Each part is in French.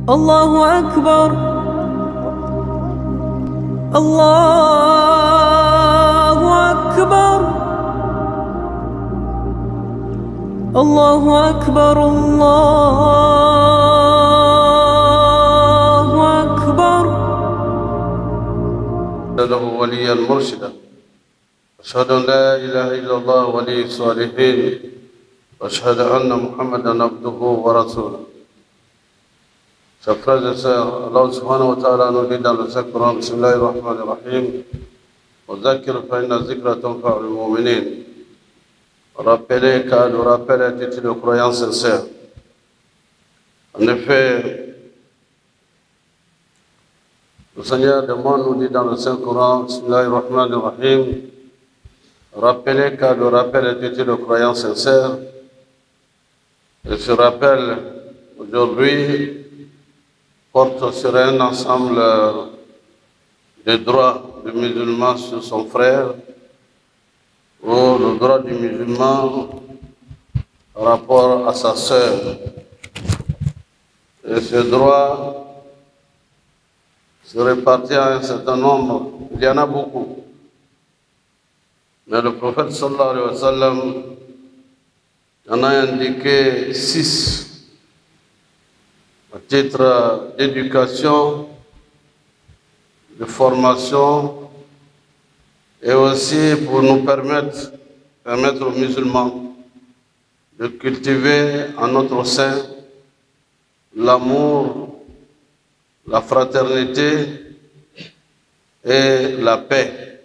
الله أكبر الله أكبر الله أكبر الله أكبر له وليا مرشدا أشهد أن لا إله إلا الله ولي الصالحين وأشهد أن محمدا عبده ورسوله. Chers frères et sœurs, Allah subhanahu wa ta'ala nous dit dans le Saint-Coran, Bismillahir Rahmanir Rahim, وَذَكِّرْ فَإِنَّ الذِّكْرَ تَنفَعُ الْمُؤْمِنِينَ. Rappelez car le rappel est utile aux croyants sincères. En effet, le Seigneur demande, nous dit dans le Saint-Coran, Bismillahir Rahmanir Rahim, rappelez car le rappel est utile aux croyants sincères. Et ce rappel, aujourd'hui, porte sur un ensemble de droits du musulman sur son frère, ou le droit du musulman par rapport à sa sœur. Et ce droit se répartit à un certain nombre. Il y en a beaucoup. Mais le prophète sallallahu alayhi wa sallam en a indiqué 6 à titre d'éducation, de formation et aussi pour nous permettre aux musulmans de cultiver en notre sein l'amour, la fraternité et la paix.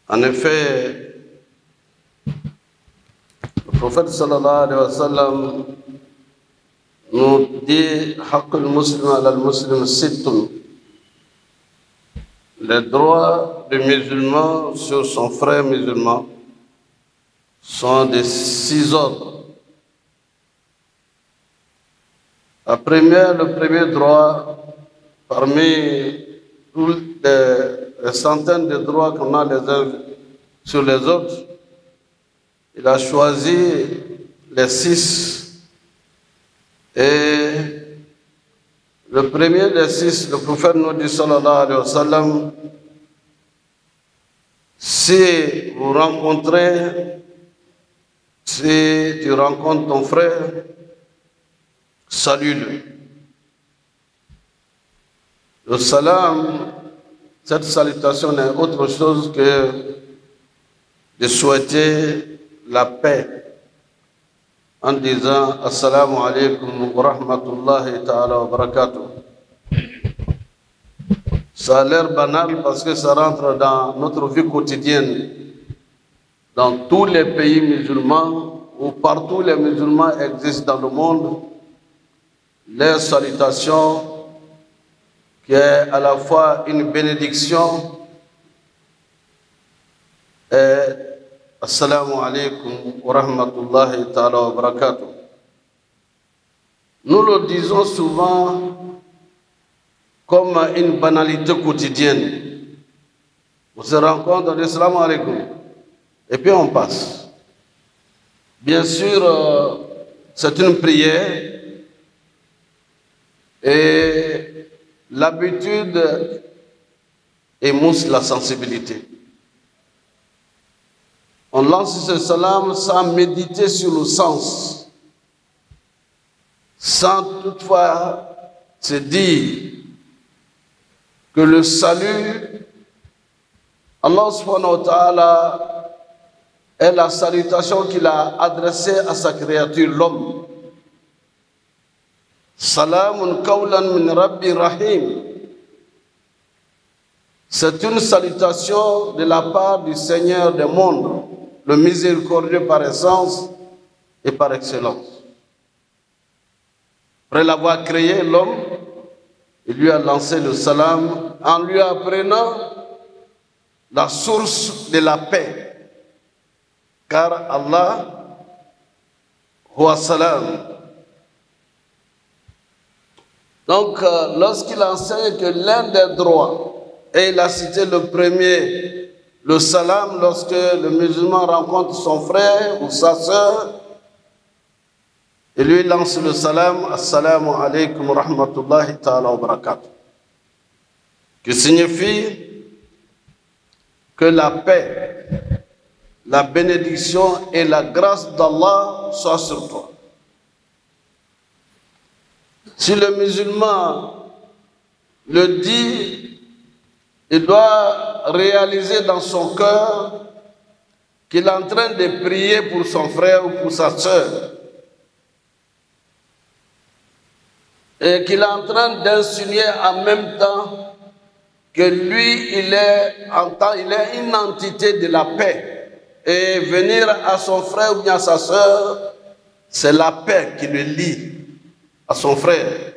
En effet, le prophète sallallahu alayhi wa sallam nous dit Haqqul Muslim al Muslim sittun. Les droits du musulman sur son frère musulman sont de 6 ordres. Le premier droit, parmi toutes les centaines de droits qu'on a les uns sur les autres, il a choisi les 6. Et le premier des 6, le prophète nous dit sallallahu alayhi wa sallam, si tu rencontres ton frère, salue-le. Le salam, cette salutation n'est autre chose que de souhaiter la paix en disant Assalamu alaikum wa rahmatullahi ta'ala wa barakatuh. Ça a l'air banal parce que ça rentre dans notre vie quotidienne. Dans tous les pays musulmans, ou partout les musulmans existent dans le monde, leur salutation, qui est à la fois une bénédiction, est Assalamu alaikum wa rahmatullahi ta'ala wa barakatuh. Nous le disons souvent comme une banalité quotidienne. On se rencontre, on dit Assalamu alaikum, et puis on passe. Bien sûr, c'est une prière, et l'habitude émousse la sensibilité. On lance ce salam sans méditer sur le sens, sans toutefois se dire que le salut, Allah subhanahu wa ta'ala, est la salutation qu'il a adressée à sa créature, l'homme. Salamun qawlan min Rabbi Rahim. C'est une salutation de la part du Seigneur des mondes, le miséricordieux par essence et par excellence. Après l'avoir créé, l'homme, il lui a lancé le salam en lui apprenant la source de la paix. Car Allah, huwa salam. Donc, lorsqu'il enseigne que l'un des droits, et il a cité le premier, le salam, lorsque le musulman rencontre son frère ou sa sœur, Et lui lance le salam, assalamu alaikum wa rahmatullahi ta'ala wa barakatuh. Qui signifie que la paix, la bénédiction et la grâce d'Allah soient sur toi. Si le musulman le dit, il doit réaliser dans son cœur qu'il est en train de prier pour son frère ou pour sa sœur. Et qu'il est en train d'insinuer en même temps que lui, il est une entité de la paix. Et venir à son frère ou bien à sa sœur, c'est la paix qui le lie à son frère.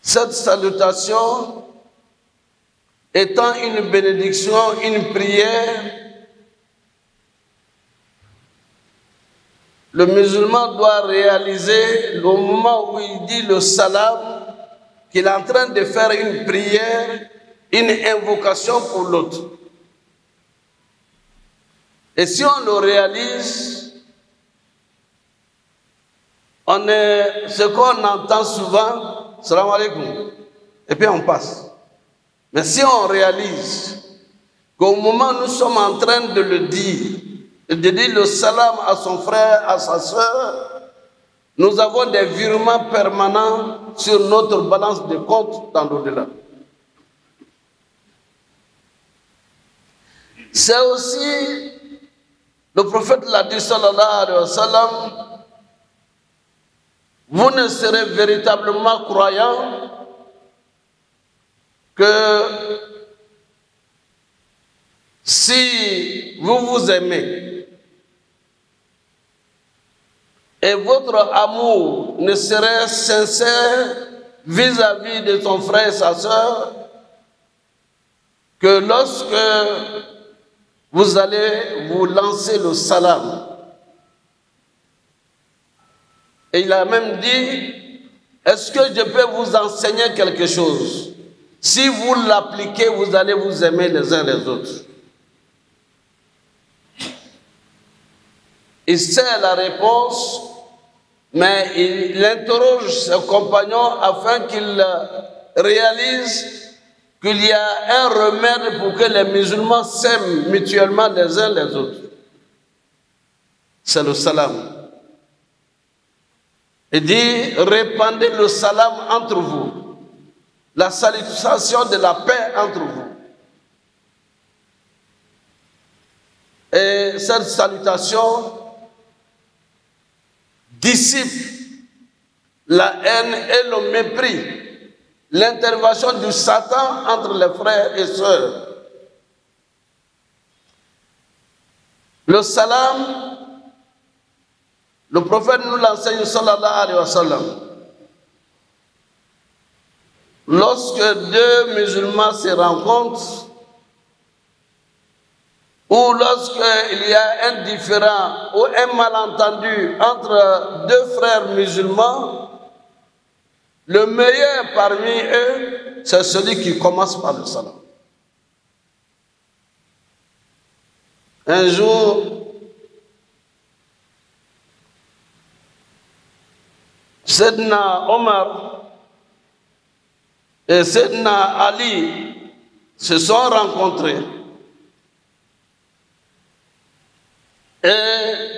Cette salutation étant une bénédiction, une prière, le musulman doit réaliser le moment où il dit le salam, qu'il est en train de faire une prière, une invocation pour l'autre. Et si on le réalise, ce qu'on entend souvent, salam alaikum, et puis on passe. Mais si on réalise qu'au moment où nous sommes en train de le dire, de dire le salam à son frère, à sa soeur, nous avons des virements permanents sur notre balance de compte dans l'au-delà. C'est aussi, le prophète l'a dit, sallallahu alayhi wa sallam, vous ne serez véritablement croyant que si vous vous aimez et votre amour ne serait sincère vis-à-vis de son frère et sa sœur, que lorsque vous allez vous lancer le salam, et il a même dit, est-ce que je peux vous enseigner quelque chose? Si vous l'appliquez, vous allez vous aimer les uns les autres. Il sait la réponse, mais il interroge ses compagnons afin qu'ils réalisent qu'il y a un remède pour que les musulmans s'aiment mutuellement les uns les autres. C'est le salam. Il dit, répandez le salam entre vous, la salutation de la paix entre vous. Et cette salutation dissipe la haine et le mépris, l'intervention du Satan entre les frères et sœurs. Le salam, le prophète nous l'enseigne, sallallahu alayhi wa sallam. Lorsque deux musulmans se rencontrent, ou lorsqu'il y a un différend ou un malentendu entre deux frères musulmans, le meilleur parmi eux, c'est celui qui commence par le salam. Un jour, Sayyidina Omar et Sayyidina Ali se sont rencontrés. Et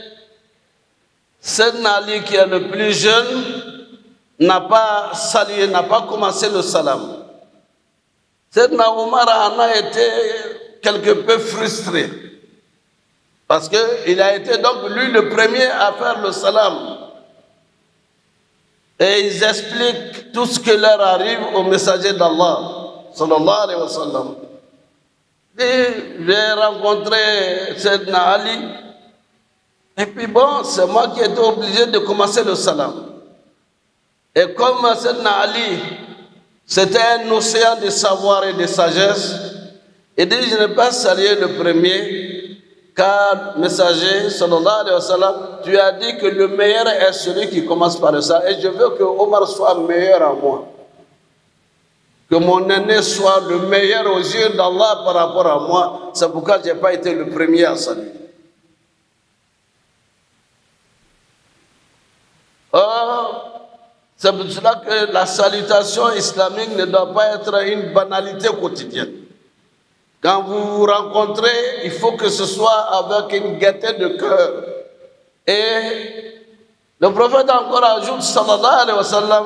Sayyidina Ali, qui est le plus jeune, n'a pas salué, n'a pas commencé le salam. Sayyidina Omar en a été quelque peu frustré. Parce qu'il a été donc lui le premier à faire le salam. Et ils expliquent tout ce qui leur arrive au messager d'Allah, sallallahu alayhi wa sallam. Et j'ai rencontré Sayyidina Ali. Et puis bon, c'est moi qui étais obligé de commencer le salam. Et comme Sayyidina Ali, c'était un océan de savoir et de sagesse, il dit, je n'ai pas salué le premier, car, messager, sallallahu alayhi wa sallam, tu as dit que le meilleur est celui qui commence par le salam. Et je veux que Omar soit meilleur à moi. Que mon aîné soit le meilleur aux yeux d'Allah par rapport à moi. C'est pourquoi je n'ai pas été le premier à saluer. C'est pour cela que la salutation islamique ne doit pas être une banalité quotidienne. Quand vous vous rencontrez, il faut que ce soit avec une gaieté de cœur. Et le prophète encore ajoute, sallallahu alayhi wa sallam,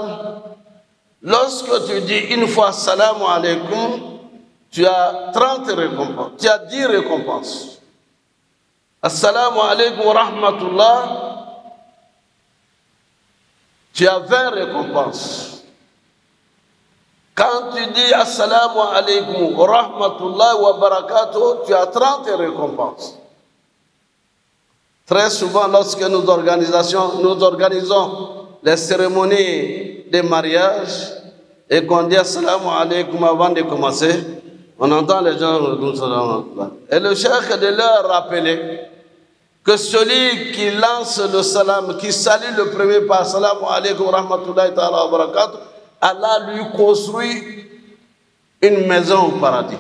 lorsque tu dis une fois salam alaykum, tu as 30 récompenses, tu as 10 récompenses. Assalamu alaykum wa rahmatullah, tu as 20 récompenses. Quand tu dis assalamu alaykum wa rahmatullah wa barakatuh, tu as 30 récompenses. Très souvent, lorsque nous organisons les cérémonies de mariage et qu'on dit assalamu alaykum avant de commencer, on entend les gens. Et le cheikh de leur rappeler que celui qui lance le salam, qui salue le premier par assalamu alaykum wa rahmatullahi ta'ala wa barakatuh, Allah lui construit une maison au paradis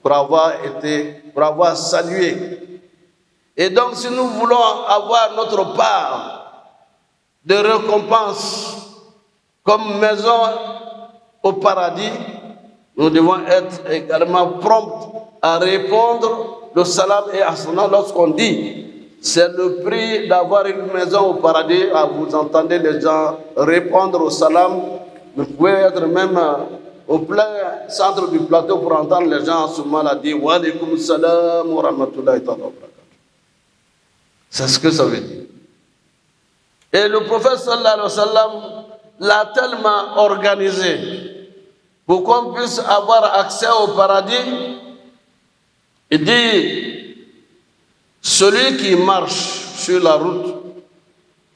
pour avoir salué. Et donc, si nous voulons avoir notre part de récompense comme maison au paradis, nous devons être également prompts à répondre le salam et assalamu lorsqu'on dit. C'est le prix d'avoir une maison au paradis. Vous entendez les gens répondre au salam. Vous pouvez être même au plein centre du plateau pour entendre les gens en ce moment-là dire wa alaykum salam wa rahmatullahi wa barakatuh. C'est ce que ça veut dire. Et le prophète sallallahu alayhi wa sallam l'a tellement organisé pour qu'on puisse avoir accès au paradis. Il dit, celui qui marche sur la route,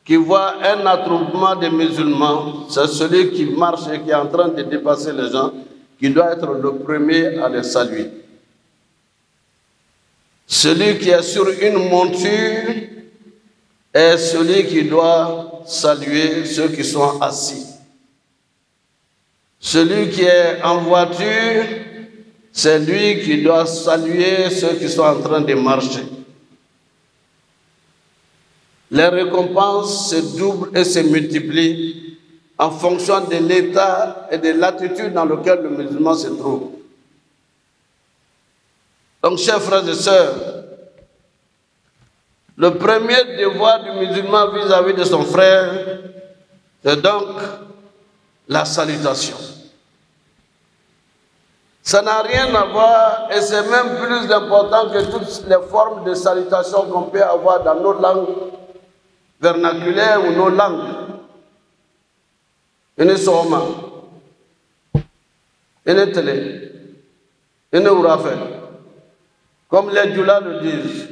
qui voit un attroupement de musulmans, c'est celui qui marche et qui est en train de dépasser les gens, qui doit être le premier à les saluer. Celui qui est sur une monture est celui qui doit saluer ceux qui sont assis. Celui qui est en voiture, c'est lui qui doit saluer ceux qui sont en train de marcher. Les récompenses se doublent et se multiplient en fonction de l'état et de l'attitude dans lequel le musulman se trouve. Donc, chers frères et sœurs, le premier devoir du musulman vis-à-vis de son frère, c'est donc la salutation. Ça n'a rien à voir et c'est même plus important que toutes les formes de salutation qu'on peut avoir dans nos langues vernaculaires ou nos langues. Une soma, une télé, une ourafel, comme les djoulas le disent.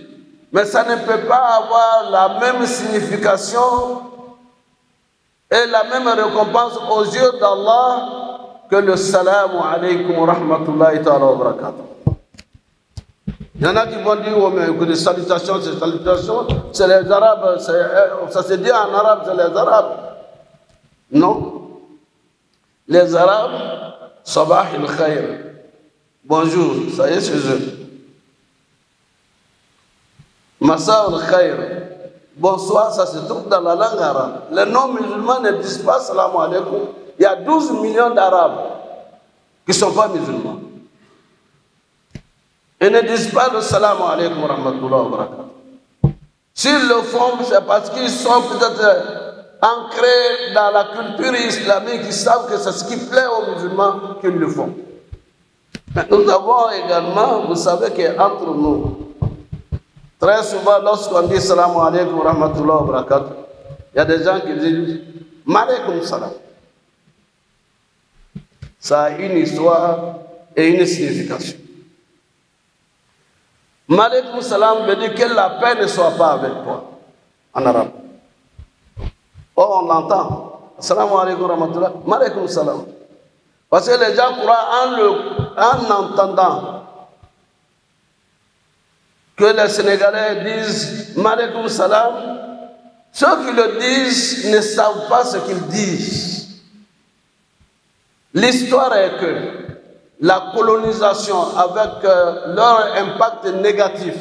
Mais ça ne peut pas avoir la même signification et la même récompense aux yeux d'Allah que le salamu alaykum wa rahmatullahi ta'ala wa barakatuh. Il y en a qui vont dire, oh, mais que les salutations, c'est les Arabes, ça se dit en arabe, c'est les Arabes. Non. Les Arabes, sabah il khair, bonjour, ça y est, c'est eux. Massa al khair, bonsoir, ça se trouve dans la langue arabe. Les non-musulmans ne disent pas salamu alaykum. Il y a 12 millions d'Arabes qui ne sont pas musulmans. Ils ne disent pas le salam alaykum wa rahmatullah wa barakatuh. S'ils le font, c'est parce qu'ils sont peut-être ancrés dans la culture islamique, ils savent que c'est ce qui plaît aux musulmans qu'ils le font. Mais nous avons également, vous savez qu'entre nous, très souvent, lorsqu'on dit salam alaykum wa rahmatullah wa barakatuh, il y a des gens qui disent malaikum salam. Ça a une histoire et une signification. Malaikum salam veut dire que la paix ne soit pas avec toi, en arabe. Oh, on l'entend. Assalamu alaykum wa rahmatullah. Malaikum salam. Parce que les gens croient en entendant que les Sénégalais disent malaikum salam. Ceux qui le disent ne savent pas ce qu'ils disent. L'histoire est que la colonisation, avec leur impact négatif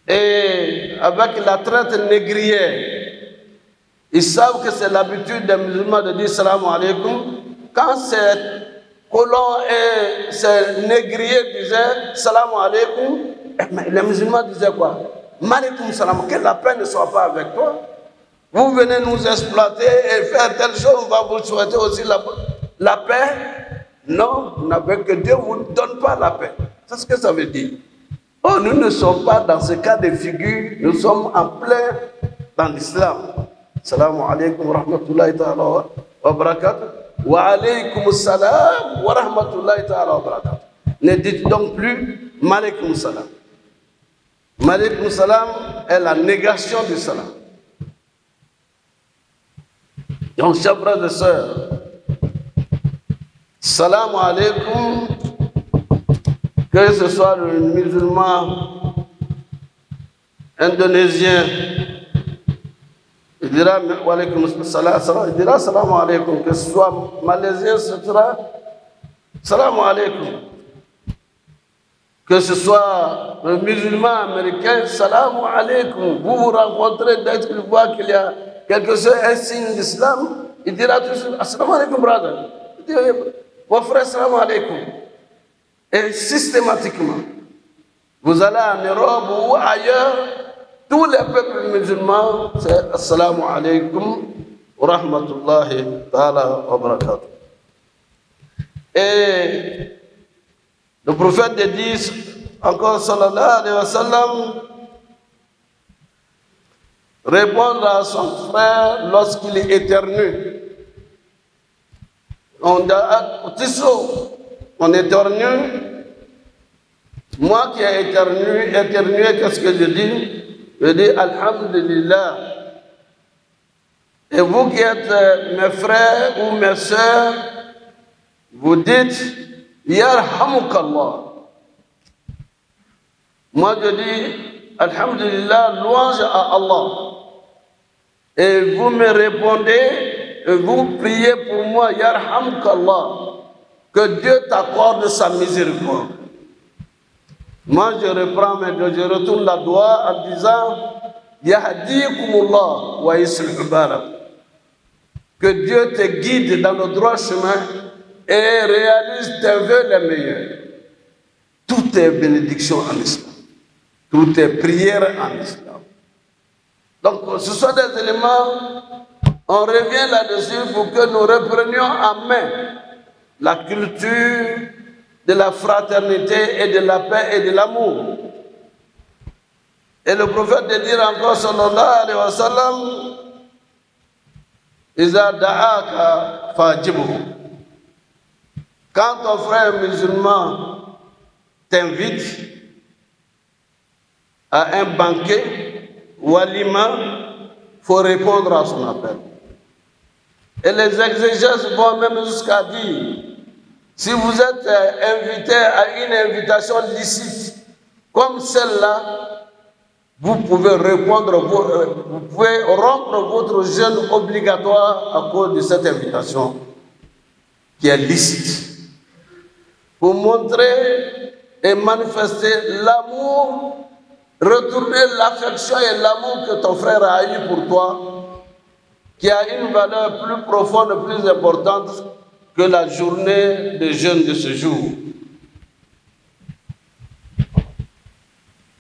et avec la traite négrière, Ils savent que c'est l'habitude des musulmans de dire salam alaikum. Quand ces colons et ces négriers disaient salam alaikum, les musulmans disaient quoi? Malikum salam, que la paix ne soit pas avec toi. Vous venez nous exploiter et faire telle chose, on va vous souhaiter aussi la paix. Non, vous n'avez que Dieu vous ne donne pas la paix. C'est ce que ça veut dire. Oh, nous ne sommes pas dans ce cas de figure, nous sommes en plein dans l'islam. Salam alaikum wa rahmatullahi ta'ala wa barakatuh. Wa alaykum salam wa rahmatullahi ta'ala wa barakatuh. Ne dites donc plus malikum salam. Malikum salam est la négation du salam. Donc, chers frères et sœurs, salam alaikum, que ce soit le musulman indonésien, il dira il dira salam alaikum, que ce soit malaisien, ce sera salam alaikum. Que ce soit le musulman américain, salam alaikum. Vous vous rencontrez, dès qu'il voit qu'il y a quelque chose, un signe d'islam, il dira toujours assalamu alaikum, brother. Il dit, mon frère, salam alaikum. Et systématiquement, vous allez en Europe ou ailleurs, tous les peuples musulmans, c'est assalamu alaikum wa rahmatullahi ta'ala wa barakatuh. Et le prophète dit encore, sallallahu alayhi wa sallam, répondre à son frère lorsqu'il éternue. On éternue. Moi qui ai éternué, qu'est-ce que je dis? Je dis Alhamdulillah. Et vous qui êtes mes frères ou mes sœurs, vous dites Yarhamukallah. Moi je dis Alhamdulillah, louange à Allah. Et vous me répondez, et vous priez pour moi, Yarhamukallah, que Dieu t'accorde sa miséricorde. Moi je reprends, mais je retourne la doigt en disant Yahdikumullah wa yuslih balakum. Que Dieu te guide dans le droit chemin et réalise tes vœux les meilleurs. Tout est bénédiction en islam. Tout est prière en islam. Donc, ce sont des éléments, on revient là-dessus pour que nous reprenions en main la culture de la fraternité et de la paix et de l'amour. Et le prophète de dire encore, sallallahu alayhi wa sallam, Iza da'aka fajibuhu. Quand ton frère musulman t'invite à un banquet ou à l'imam, il faut répondre à son appel. Et les exégèses vont même jusqu'à dire, si vous êtes invité à une invitation licite, comme celle-là, vous pouvez répondre, vous pouvez rompre votre jeûne obligatoire à cause de cette invitation qui est licite. Pour montrer et manifester l'amour, retourner l'affection et l'amour que ton frère a eu pour toi, qui a une valeur plus profonde, plus importante que la journée de jeûne de ce jour.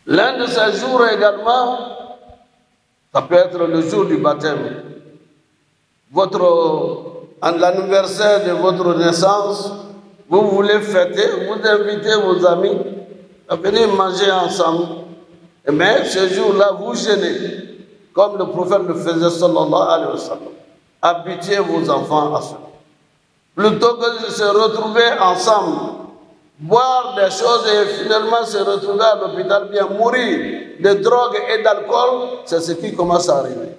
L'un de ces jours également, ça peut être le jour du baptême, l'anniversaire de votre naissance, vous voulez fêter, vous invitez vos amis à venir manger ensemble. Mais ce jour-là, vous jeûnez, comme le prophète le faisait, sallallahu alayhi wa sallam. Habituez vos enfants à cela. Plutôt que de se retrouver ensemble, boire des choses et finalement se retrouver à l'hôpital, bien mourir de drogue et d'alcool, c'est ce qui commence à arriver.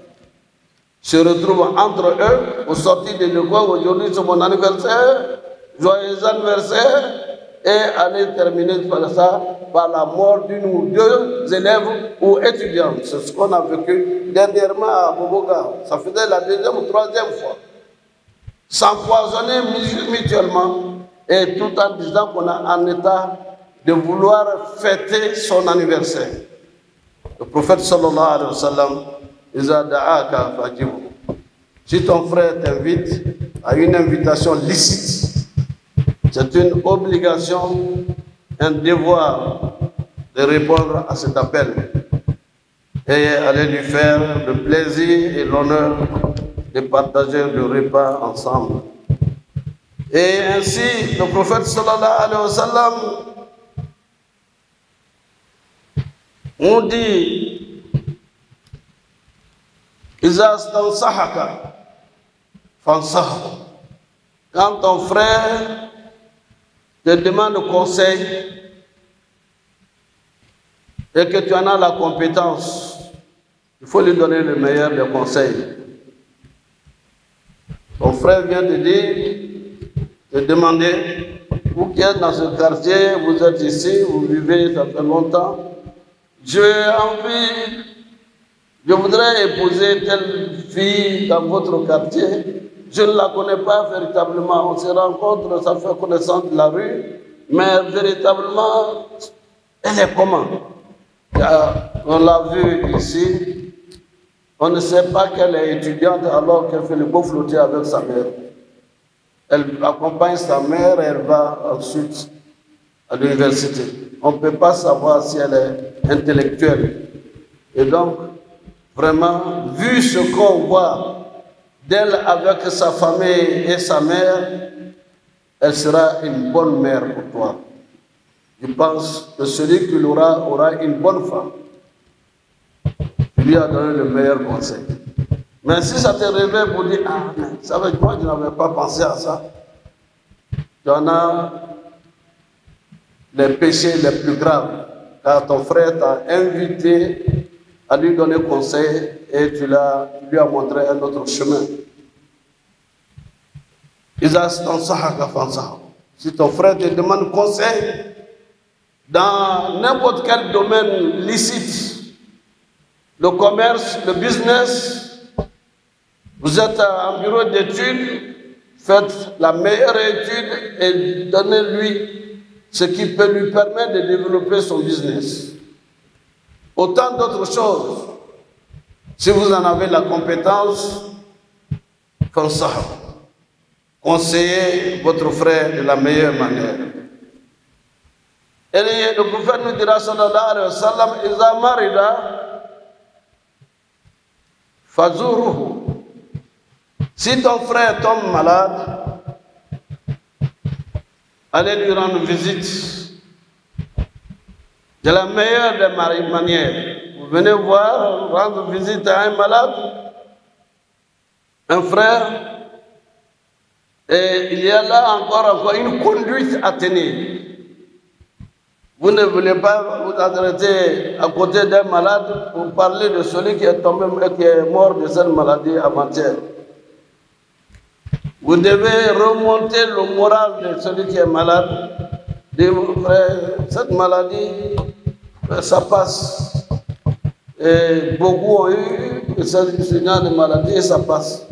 Se retrouvent entre eux, au sortir de l'école, aujourd'hui c'est mon anniversaire, joyeux anniversaire, et aller terminer par ça, par la mort d'une ou deux élèves ou étudiants. C'est ce qu'on a vécu dernièrement à Boboga. Ça faisait la deuxième ou troisième fois. S'empoisonner mutuellement, et tout en disant qu'on est en état de vouloir fêter son anniversaire. Le prophète sallallahu alayhi wa sallam, Iza da'aka fajibu. Si ton frère t'invite à une invitation licite, c'est une obligation, un devoir de répondre à cet appel et aller lui faire le plaisir et l'honneur de partager le repas ensemble. Et ainsi, le prophète sallallahu alayhi wa sallam nous dit Iza stansahaka fansahu. Quand ton frère te demande conseil et que tu en as la compétence, il faut lui donner le meilleur des conseils. Ton frère vient te demander, vous qui êtes dans ce quartier, vous êtes ici, vous vivez, ça fait longtemps, je voudrais épouser telle fille dans votre quartier. Je ne la connais pas véritablement. On se rencontre, ça fait connaissance de la rue, mais véritablement, elle est comment? On l'a vu ici. On ne sait pas qu'elle est étudiante alors qu'elle fait le beau flotter avec sa mère. Elle accompagne sa mère et elle va ensuite à l'université. On ne peut pas savoir si elle est intellectuelle. Et donc, vraiment, vu ce qu'on voit d'elle avec sa famille et sa mère, elle sera une bonne mère pour toi. Je pense que celui qui l'aura aura une bonne femme. Lui a donné le meilleur conseil. Mais si ça te réveille pour dire, ah, ça veut dire moi, je n'avais pas pensé à ça. Tu en as les péchés les plus graves, car ton frère t'a invité à lui donner conseil et tu lui as montré un autre chemin. Si ton frère te demande conseil dans n'importe quel domaine licite, le commerce, le business, vous êtes en bureau d'études, faites la meilleure étude et donnez-lui ce qui peut lui permettre de développer son business. Autant d'autres choses. Si vous en avez la compétence, comme ça, conseillez votre frère de la meilleure manière. Et le prophète nous dira, sallallahu alayhi wa sallam, Iza marida, fazuruhu. Si ton frère tombe malade, allez lui rendre visite. C'est la meilleure des manières. Vous venez voir, rendre visite à un malade, un frère, et il y a là encore une conduite à tenir. Vous ne voulez pas vous adresser à côté d'un malade pour parler de celui qui est tombé et qui est mort de cette maladie avant-hier. Vous devez remonter le moral de celui qui est malade. Dire, frère, cette maladie, ça passe. Et beaucoup ont eu ce genre de maladie et ça passe.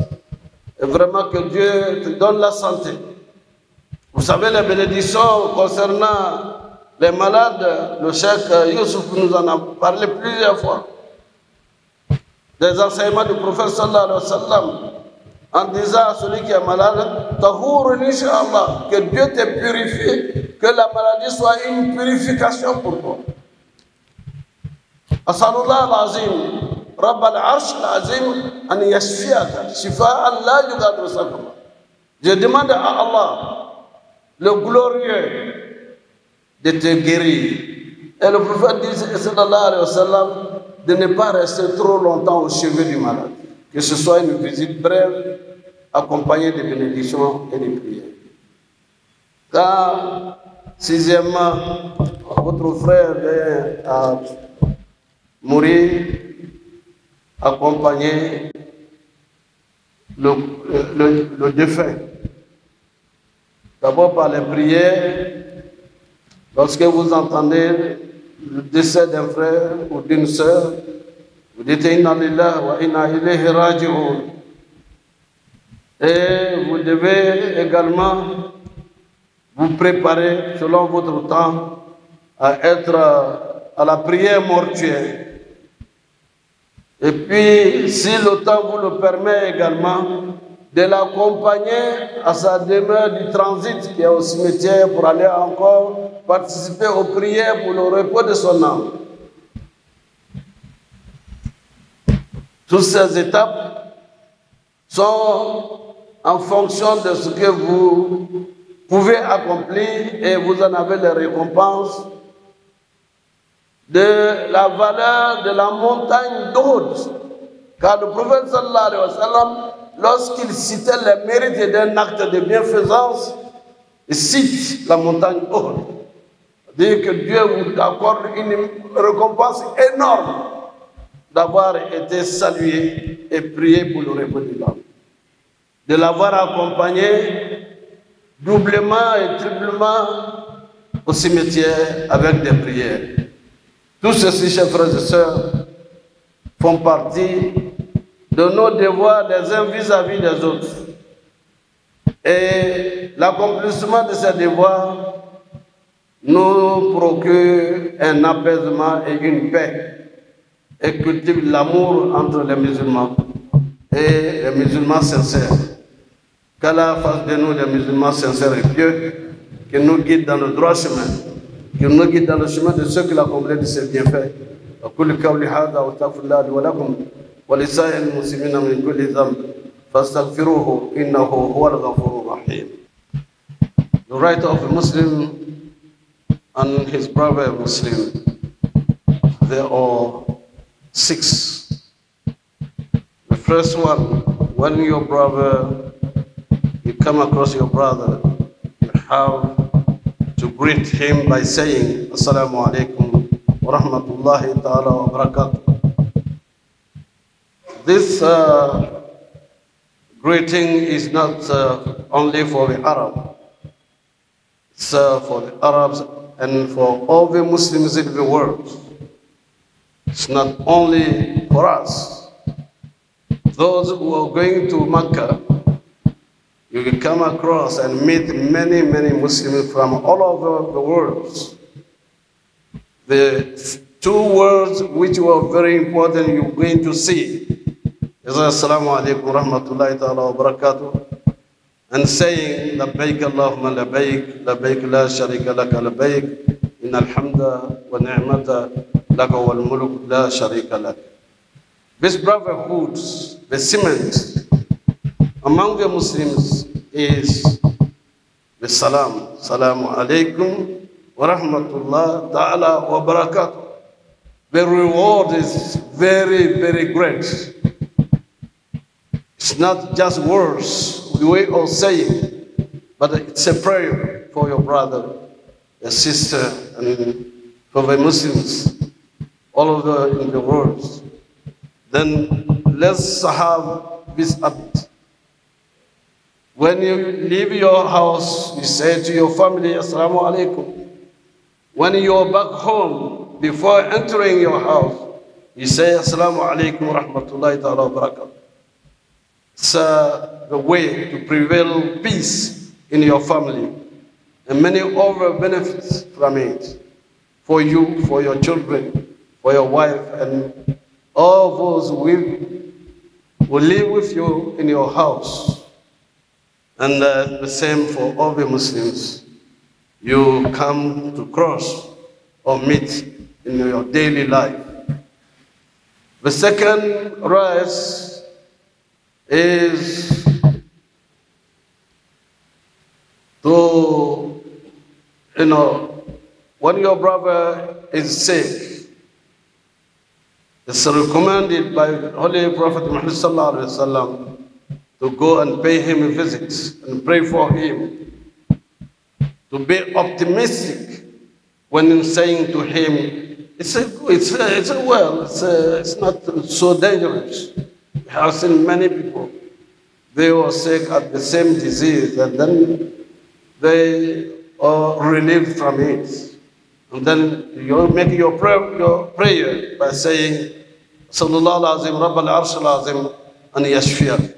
Et vraiment que Dieu te donne la santé. Vous savez les bénédictions concernant les malades, le cheikh Youssouf nous en a parlé plusieurs fois. Des enseignements du prophète sallallahu alayhi wa sallam, en disant à celui qui est malade, Tahour Inch'Allah, que Dieu te purifie, que la maladie soit une purification pour toi. Asalullah al-Azim, Rabb al-Arsh al-Azim, an yashfiyaka, shifa'an la yughadiru saqama. Je demande à Allah, le glorieux, de te guérir. Et le prophète dit, sallallahu alayhi wa sallam, de ne pas rester trop longtemps au chevet du malade. Que ce soit une visite brève, accompagnée de bénédictions et de prières. Car, sixièmement, votre frère vient à mourir, accompagner le défunt. D'abord par les prières. Lorsque vous entendez le décès d'un frère ou d'une sœur, vous dites Inna lillahi wa inna ilayhi raji'un. Et vous devez également vous préparer selon votre temps à être à la prière mortuaire. Et puis, si le temps vous le permet également, de l'accompagner à sa demeure du transit qui est au cimetière pour aller encore participer aux prières pour le repos de son âme. Toutes ces étapes sont en fonction de ce que vous pouvez accomplir et vous en avez les récompenses de la valeur de la montagne d'Oud. Car le prophète sallallahu alayhi wa sallam, lorsqu'il citait les mérites d'un acte de bienfaisance, il cite la montagne Oud. Dire que Dieu vous accorde une récompense énorme d'avoir été salué et prié pour le repos de l'âme. De l'avoir accompagné doublement et triplement au cimetière avec des prières. Tout ceci, chers frères et sœurs, font partie de nos devoirs des uns vis-à-vis des autres. Et l'accomplissement de ces devoirs nous procure un apaisement et une paix et cultive l'amour entre les musulmans et les musulmans sincères. Qu'Allah fasse de nous des musulmans sincères et pieux, qui nous guide dans le droit chemin, qui nous guide dans le chemin de ceux qui l'accomplissent de ses bienfaits. وكل قولي هذا واستغفر الله لي ولكم ولسائر المسلمين من كل ذنب فاستغفروه انه هو الغفور الرحيم. The right of a Muslim and his brother Muslim, there are 6. The first one, when your brother, you come across your brother, you have to greet him by saying Assalamu alaikum wa rahmatullahi ta'ala wa barakatuh. This greeting is not only for the Arab, it's for the Arabs and for all the Muslims in the world. It's not only for us. Those who are going to Mecca, you will come across and meet many, many Muslims from all over the world. The 2 words which were very important you're going to see is Assalamu alaikum wa rahmatullahi ta'ala wa barakatuh, and saying Labbaik Allahumma labbaik, labbaik la sharika laka labbaik, inna alhamda wa ni'mata laka wal mulk la sharika lak. This brotherhood, the cement among the Muslims is the salam. Salamu alaikum wa rahmatullah ta'ala wa barakatuh. The reward is very, very great. It's not just words, the way of saying, but it's a prayer for your brother, your sister, and for the Muslims all over in the world. Then let's have this habit. When you leave your house, you say to your family, Assalamu alaikum. When you're back home, before entering your house, you say, Assalamu alaikum wa rahmatullahi ta'ala wa barakatuh. It's the way to prevail peace in your family and many other benefits from it for you, for your children, for your wife, and all those who will live with you in your house. And the same for all the Muslims you come to cross or meet in your daily life. The second rise is to, when your brother is sick, it's recommended by the Holy Prophet Muhammad sallallahu alaihi wasallam to go and pay him a visit and pray for him. To be optimistic when saying to him, it's not so dangerous. We have seen many people, they were sick at the same disease, and then they are relieved from it. And then you make your prayer by saying, Sallallahu Azim, Rabbal Arsh Azim, and Yashfiyah.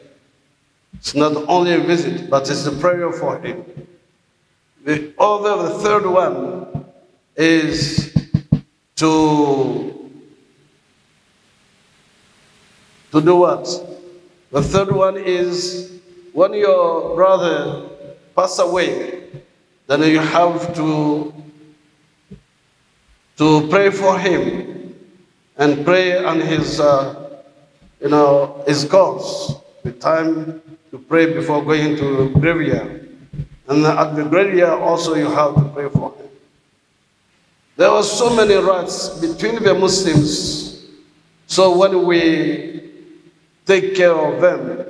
It's not only a visit, but it's a prayer for him. The third one is to to do what? The third one is when your brother passes away, then you have to pray for him and pray on his, his gods. The time to pray before going to the graveyard. And at the graveyard also you have to pray for him. There were so many rights between the Muslims. So when we take care of them,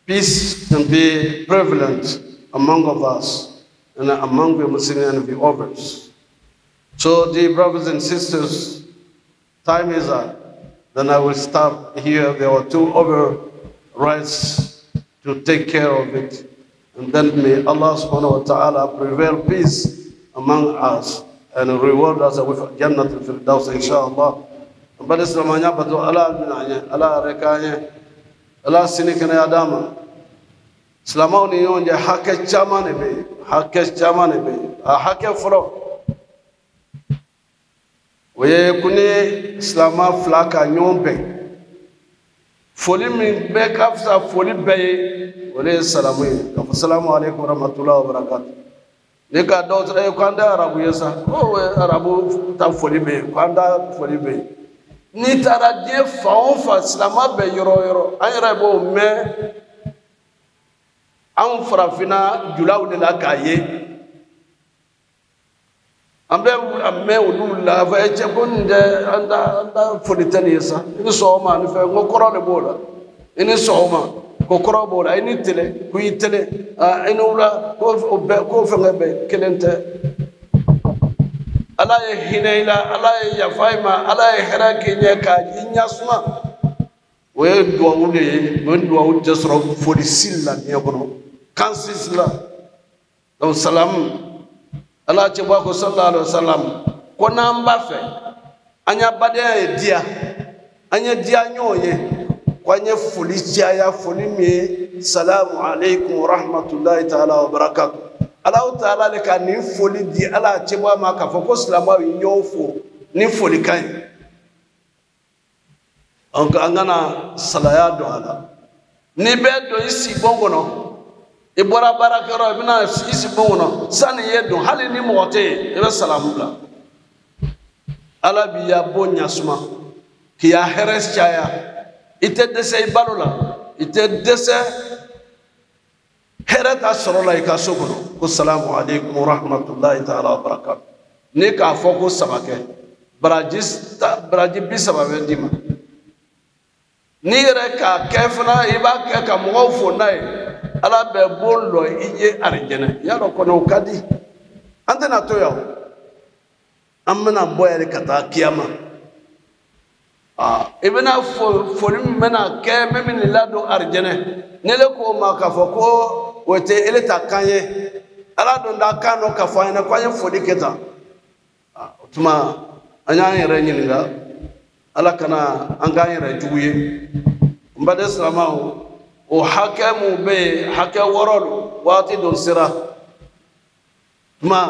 peace can be prevalent among of us and among the Muslims and the others. So, dear brothers and sisters, time is up. Then I will stop here. There were two other rights to take care of it. And then may Allah subhanahu wa ta'ala prevail peace among us and reward us with Jannat al-Firdaus, inshallah. But Islamanya batu ala binanya, ala rekanya, ala sinikana adama. Islamau ni yonja hake chama nebe, hake chama nebe, hake furo. Weye kuni Islama flaka nyombe. Foli min be kafsa foli be wale salamu. Assalamu alaikum warahmatullahi wabarakatuh. Nika dotre kwanda arabu yesa. Oh arabu ta foli be, kwanda foli be. Ni taradie fa Islama be yoro. Ayra bo me an farafina julaw de la kaye. Ambe amme ulula va eche bonde anda folitani yesa. Ini soma ni fe ngokoro le bola. Ini soma kokoro bola ini tele ku itele ini ula ko fe ngebe kelente. Ala ye hineila ala ye yafaima ala ye heraki nyeka inyasma. We do ule we do jesro folisilla nyakono. Kansisla. Donc salam Allah Chibako sallallahu alaihi wasallam ko namba fe anya bade dia anya dia nyoye ko anya fuli ya fuli mi salamu alaikum wa rahmatullahi ta'ala wa barakatuh Allah ta'ala le ka ni fuli di Allah Chibwa ma ka fo ko salama nyofo ni fuli kan angana salaya do ala ni be do isi bongo no ibora barakaro ibina isi bongo sani yedo hali ni mote ebe salamula ala biya bonya suma ki ya heres chaya ite dese ibalula ite dese herata sorola ikasokoro ko salamu alaikum wa rahmatullahi ta'ala wa barakatuh ne ka foko sabake braji bisaba bendima ni reka kefna iba ke ka mo fo nai ala be bollo ije arjana ya ro kono kadi antena to yaw amna boyale kata kiyama ibena folim mena ke memini lado arjana nele ko ma ka foko wote ele takanye ala do nda kano ka fa ina kwanye fodi keta tuma anya yere nyinga ala kana anga yere juye mbade salama o hakamu be haka warolu wati don sira ma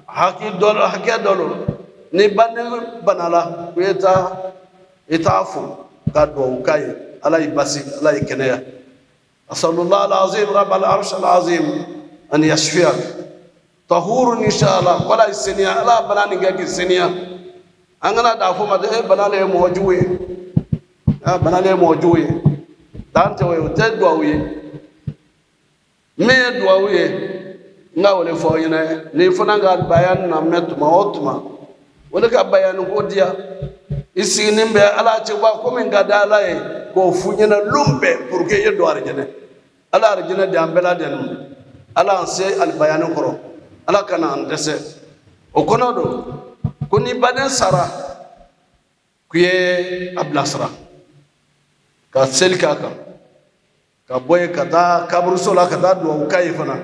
haki dolo haka dolo ni banala kuyeta itafu kadwa ukai ala ibasi ala ikenea asallallahu alazim rabbal arsh alazim an yashfiak tahur inshallah wala isniya ala banani gagi isniya angana dafu ma de banale mojuwe banale mojuwe dante we utedwa uye me dwa uye nga wole fo yina ni fona nga bayan na metuma otuma wole ka bayan ko dia isi nimbe ala ci wa ko min gadala e ko funyina lumbe pour que yedo arjene ala arjene de ambela den ala se al bayan ko ala kana andese o kono do kuni baden sara kuye ablasra ka selka ka boy kada kabru sola kada do ukai fana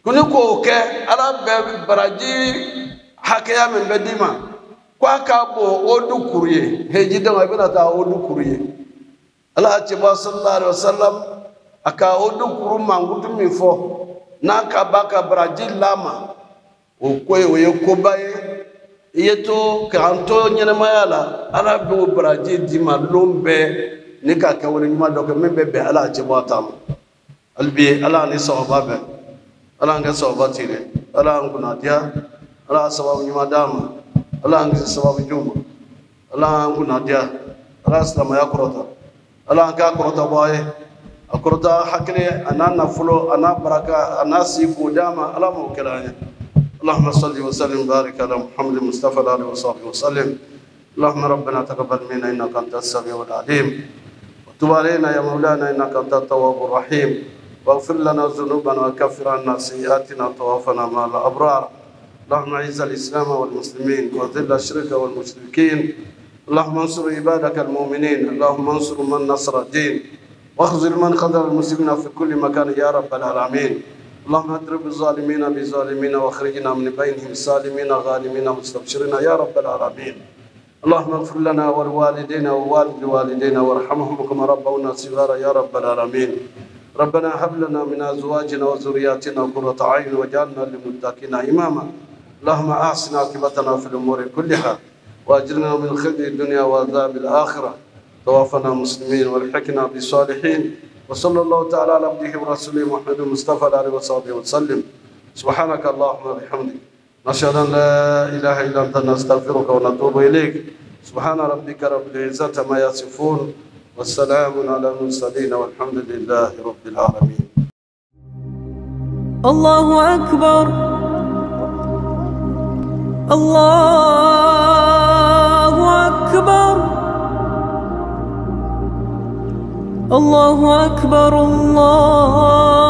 kuni ko ke ala be baraji hakaya men bedima kwa ka bo odu kuriye heji da mabina ta odu kuriye ala ce ba sallallahu alaihi wasallam aka odu kuru mangutu mi fo na ka baka baraji lama o koy o ko baye yeto ka anto nyene mayala ala be baraji di ma lombe نكا كون ما دوك من بيبي على جباتام البي على نسوا بابه على نسوا باتيره على أنكنا ديا على سبب نما دام على أنك سبب جوم على أنكنا ديا على سلام يا كروتا على أنك كروتا باي كروتا حكلي أنا نفلو أنا بركة أنا سيفو دام على موكلاني اللهم صل وسلم وبارك على محمد المصطفى عليه وصحبه وسلم اللهم ربنا تقبل منا إنك أنت السميع العليم وتب علينا يا مولانا إنك أنت التواب الرحيم واغفر لنا ذنوبنا وكفر عنا سيئاتنا وتوفنا مع الأبرار اللهم أعز الإسلام والمسلمين وذل الشرك والمشركين اللهم انصر عبادك المؤمنين اللهم انصر من نصر الدين واخذل من خذل المسلمين في كل مكان يا رب العالمين اللهم اضرب الظالمين بظالمين واخرجنا من بينهم سالمين غانمين مستبشرين يا رب العالمين اللهم اغفر لنا ولوالدينا ووالد والدينا وارحمهم كما ربونا صغارا يا رب العالمين ربنا هب لنا من ازواجنا وذرياتنا قرة اعين واجعلنا للمتقين اماما اللهم احسن عاقبتنا في الامور كلها واجرنا من خزي الدنيا وعذاب الاخره توفنا مسلمين والحقنا بالصالحين وصلى الله تعالى على عبده ورسوله محمد المصطفى عليه وصحبه وسلم سبحانك اللهم وبحمدك نشهد ان لا اله الا انت نستغفرك ونتوب اليك سبحان ربك رب العزه ما يصفون والسلام على المرسلين والحمد لله رب العالمين. الله أكبر الله أكبر الله أكبر الله